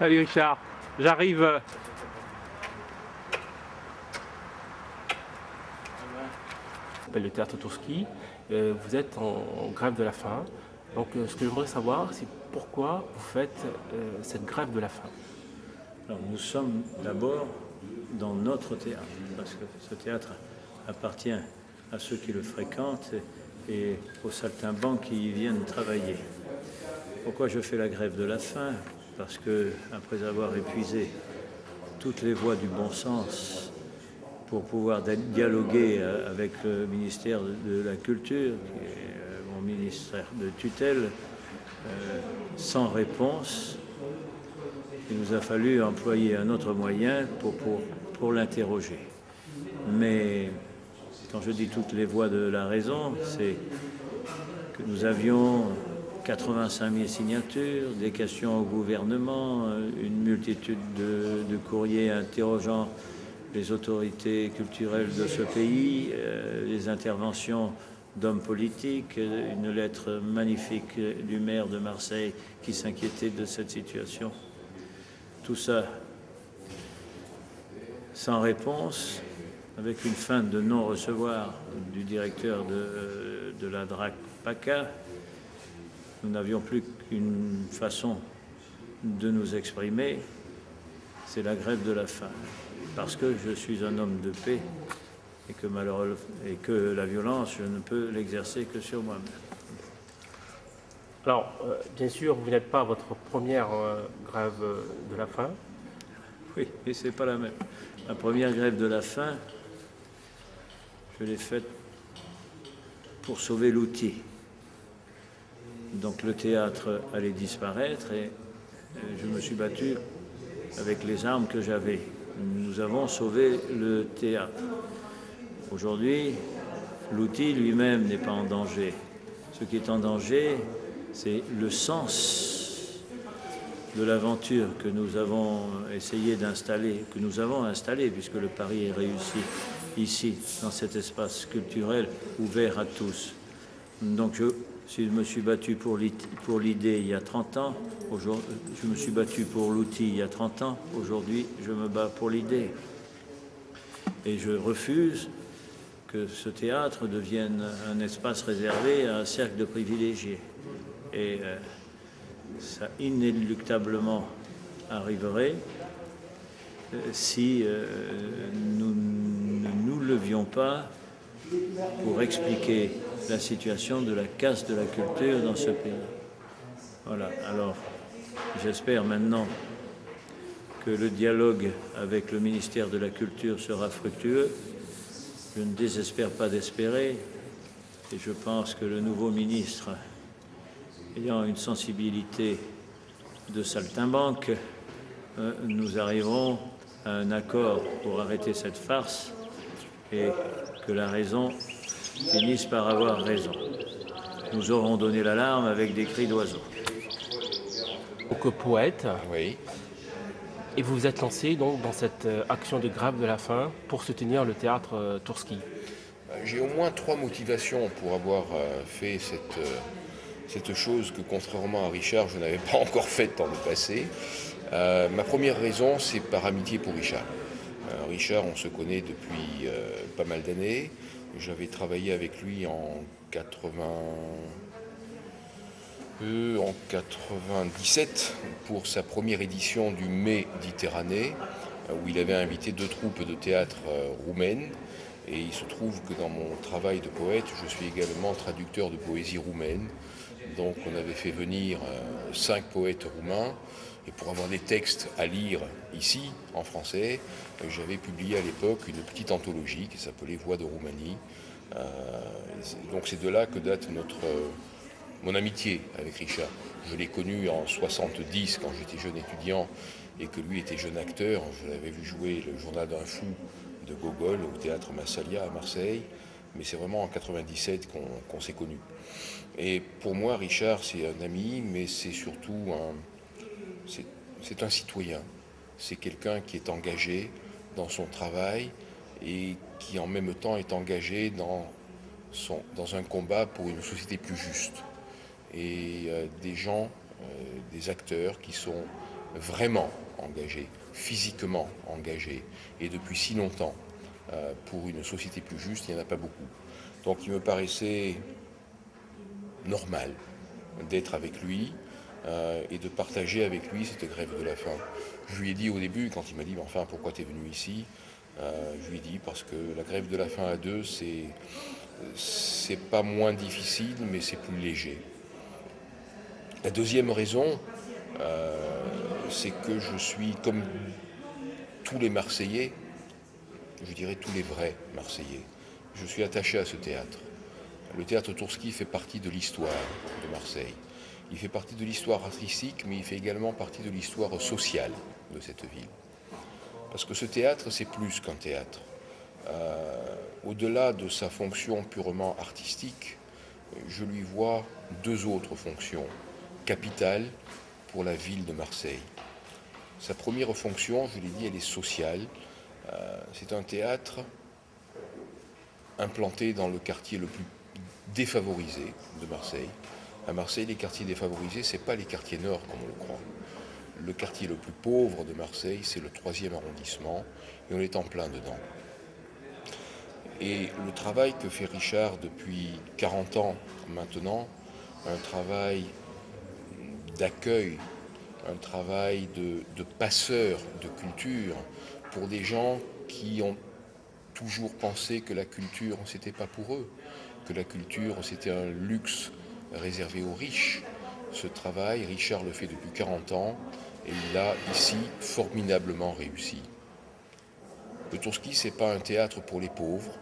Salut Richard, j'arrive. Le théâtre Tourski, vous êtes en grève de la faim. Donc ce que j'aimerais savoir, c'est pourquoi vous faites cette grève de la faim. Alors, nous sommes d'abord dans notre théâtre, parce que ce théâtre appartient à ceux qui le fréquentent et aux saltimbanques qui y viennent travailler. Pourquoi je fais la grève de la faim? Parce que, après avoir épuisé toutes les voies du bon sens pour pouvoir dialoguer avec le ministère de la Culture, qui est mon ministère de tutelle, sans réponse, il nous a fallu employer un autre moyen pour l'interroger. Mais quand je dis toutes les voies de la raison, c'est que nous avions 85 000 signatures, des questions au gouvernement, une multitude de courriers interrogeant les autorités culturelles de ce pays, les interventions d'hommes politiques, une lettre magnifique du maire de Marseille qui s'inquiétait de cette situation. Tout ça sans réponse, avec une fin de non-recevoir du directeur de la DRAC PACA. Nous n'avions plus qu'une façon de nous exprimer, c'est la grève de la faim. Parce que je suis un homme de paix et que la violence, je ne peux l'exercer que sur moi-même. Alors, bien sûr, vous n'êtes pas à votre première grève de la faim. Oui, mais ce n'est pas la même. La première grève de la faim, je l'ai faite pour sauver l'outil. Donc le théâtre allait disparaître et je me suis battu avec les armes que j'avais. Nous avons sauvé le théâtre. Aujourd'hui, l'outil lui-même n'est pas en danger. Ce qui est en danger, c'est le sens de l'aventure que nous avons essayé d'installer, que nous avons installé, puisque le pari est réussi ici, dans cet espace culturel ouvert à tous. Donc je me suis battu pour l'idée il y a 30 ans, je me suis battu pour l'outil il y a 30 ans, aujourd'hui je me bats pour l'idée. Et je refuse que ce théâtre devienne un espace réservé à un cercle de privilégiés. Et ça inéluctablement arriverait si nous ne nous levions pas pour expliquer la situation de la casse de la culture dans ce pays. Voilà, alors j'espère maintenant que le dialogue avec le ministère de la Culture sera fructueux. Je ne désespère pas d'espérer et je pense que le nouveau ministre, ayant une sensibilité de saltimbanque, nous arriverons à un accord pour arrêter cette farce et que la raison finisse par avoir raison. Nous aurons donné l'alarme avec des cris d'oiseaux. Donc poète, Oui. et vous vous êtes lancé donc dans cette action de grève de la faim pour soutenir le théâtre Tourski. J'ai au moins 3 motivations pour avoir fait cette chose que, contrairement à Richard, je n'avais pas encore faite dans le passé. Ma première raison, c'est par amitié pour Richard. Richard, on se connaît depuis pas mal d'années. J'avais travaillé avec lui en 97 pour sa première édition du Méditerranée, où il avait invité 2 troupes de théâtre roumaines. Et il se trouve que dans mon travail de poète, je suis également traducteur de poésie roumaine. Donc on avait fait venir 5 poètes roumains. Et pour avoir des textes à lire ici, en français, j'avais publié à l'époque une petite anthologie qui s'appelait Voix de Roumanie. Donc c'est de là que date mon amitié avec Richard. Je l'ai connu en 70 quand j'étais jeune étudiant et que lui était jeune acteur. Je l'avais vu jouer le Journal d'un fou de Gogol au théâtre Massalia à Marseille. Mais c'est vraiment en 97 qu'on s'est connus. Et pour moi, Richard, c'est un ami, mais c'est surtout c'est un citoyen. C'est quelqu'un qui est engagé dans son travail et qui en même temps est engagé dans un combat pour une société plus juste. Et des gens, des acteurs qui sont vraiment engagé, physiquement engagé, et depuis si longtemps, pour une société plus juste, il n'y en a pas beaucoup. Donc il me paraissait normal d'être avec lui et de partager avec lui cette grève de la faim. Je lui ai dit au début, quand il m'a dit « Enfin, pourquoi tu es venu ici ?» Je lui ai dit « Parce que la grève de la faim à deux, c'est pas moins difficile, mais c'est plus léger. » La deuxième raison, c'est que je suis comme tous les Marseillais, je dirais tous les vrais Marseillais. Je suis attaché à ce théâtre. Le théâtre Tourski fait partie de l'histoire de Marseille. Il fait partie de l'histoire artistique, mais il fait également partie de l'histoire sociale de cette ville. Parce que ce théâtre, c'est plus qu'un théâtre. Au-delà de sa fonction purement artistique, je lui vois deux autres fonctions capitales pour la ville de Marseille. Sa première fonction, je l'ai dit, elle est sociale. C'est un théâtre implanté dans le quartier le plus défavorisé de Marseille. À Marseille, les quartiers défavorisés, ce n'est pas les quartiers nord comme on le croit. Le quartier le plus pauvre de Marseille, c'est le 3e arrondissement, et on est en plein dedans. Et le travail que fait Richard depuis 40 ans maintenant, un travail d'accueil, un travail de passeur de culture pour des gens qui ont toujours pensé que la culture, c'était pas pour eux, que la culture, c'était un luxe réservé aux riches. Ce travail, Richard le fait depuis 40 ans et il a ici formidablement réussi. Le Tourski, c'est pas un théâtre pour les pauvres,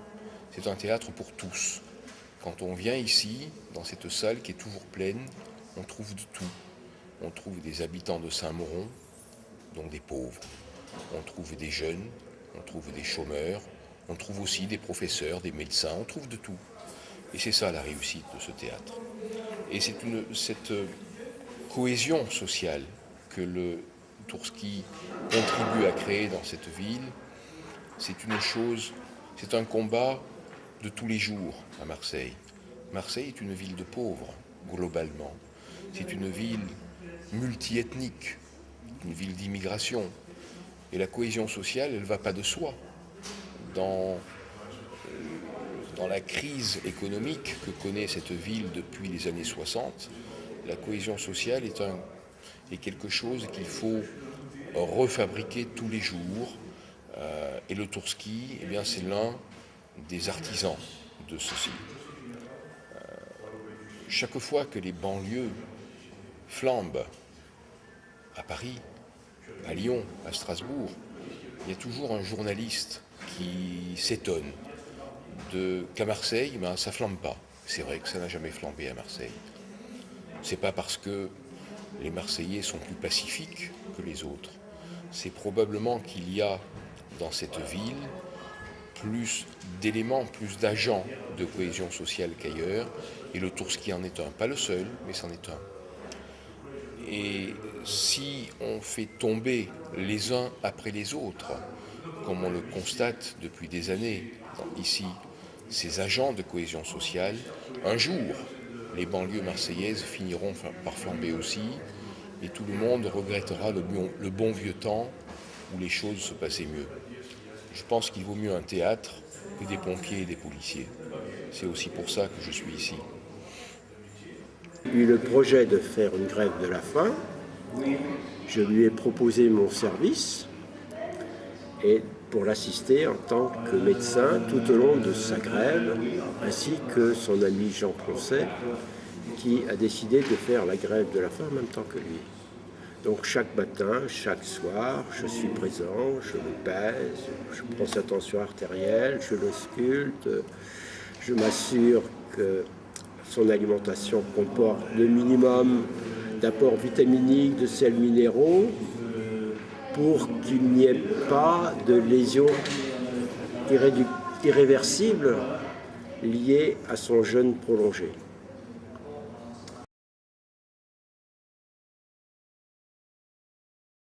c'est un théâtre pour tous. Quand on vient ici, dans cette salle qui est toujours pleine, on trouve de tout. On trouve des habitants de Saint-Mauron, donc des pauvres. On trouve des jeunes, on trouve des chômeurs, on trouve aussi des professeurs, des médecins, on trouve de tout. Et c'est ça la réussite de ce théâtre. Et c'est cette cohésion sociale que le Tourski contribue à créer dans cette ville. C'est une chose, c'est un combat de tous les jours à Marseille. Marseille est une ville de pauvres, globalement. C'est une ville multiethnique, une ville d'immigration. Et la cohésion sociale, elle ne va pas de soi. Dans la crise économique que connaît cette ville depuis les années 60, la cohésion sociale est quelque chose qu'il faut refabriquer tous les jours. Et le Tourski, eh bien, c'est l'un des artisans de ceci. Chaque fois que les banlieues flambent, à Paris, à Lyon, à Strasbourg, il y a toujours un journaliste qui s'étonne qu'à Marseille, ça ne flambe pas. C'est vrai que ça n'a jamais flambé à Marseille. C'est pas parce que les Marseillais sont plus pacifiques que les autres. C'est probablement qu'il y a dans cette ville plus d'éléments, plus d'agents de cohésion sociale qu'ailleurs. Et le Tourski en est un, pas le seul, mais c'en est un. Et si on fait tomber les uns après les autres, comme on le constate depuis des années ici, ces agents de cohésion sociale, un jour, les banlieues marseillaises finiront par flamber aussi, et tout le monde regrettera le bon vieux temps où les choses se passaient mieux. Je pense qu'il vaut mieux un théâtre que des pompiers et des policiers. C'est aussi pour ça que je suis ici. J'ai eu le projet de faire une grève de la faim. Je lui ai proposé mon service et pour l'assister en tant que médecin tout au long de sa grève, ainsi que son ami Jean Poncet, qui a décidé de faire la grève de la faim en même temps que lui. Donc chaque matin, chaque soir, je suis présent, je le pèse, je prends sa tension artérielle, je l'ausculte, je m'assure que son alimentation comporte le minimum d'apports vitaminiques, de sels minéraux, pour qu'il n'y ait pas de lésions irréversibles liées à son jeûne prolongé.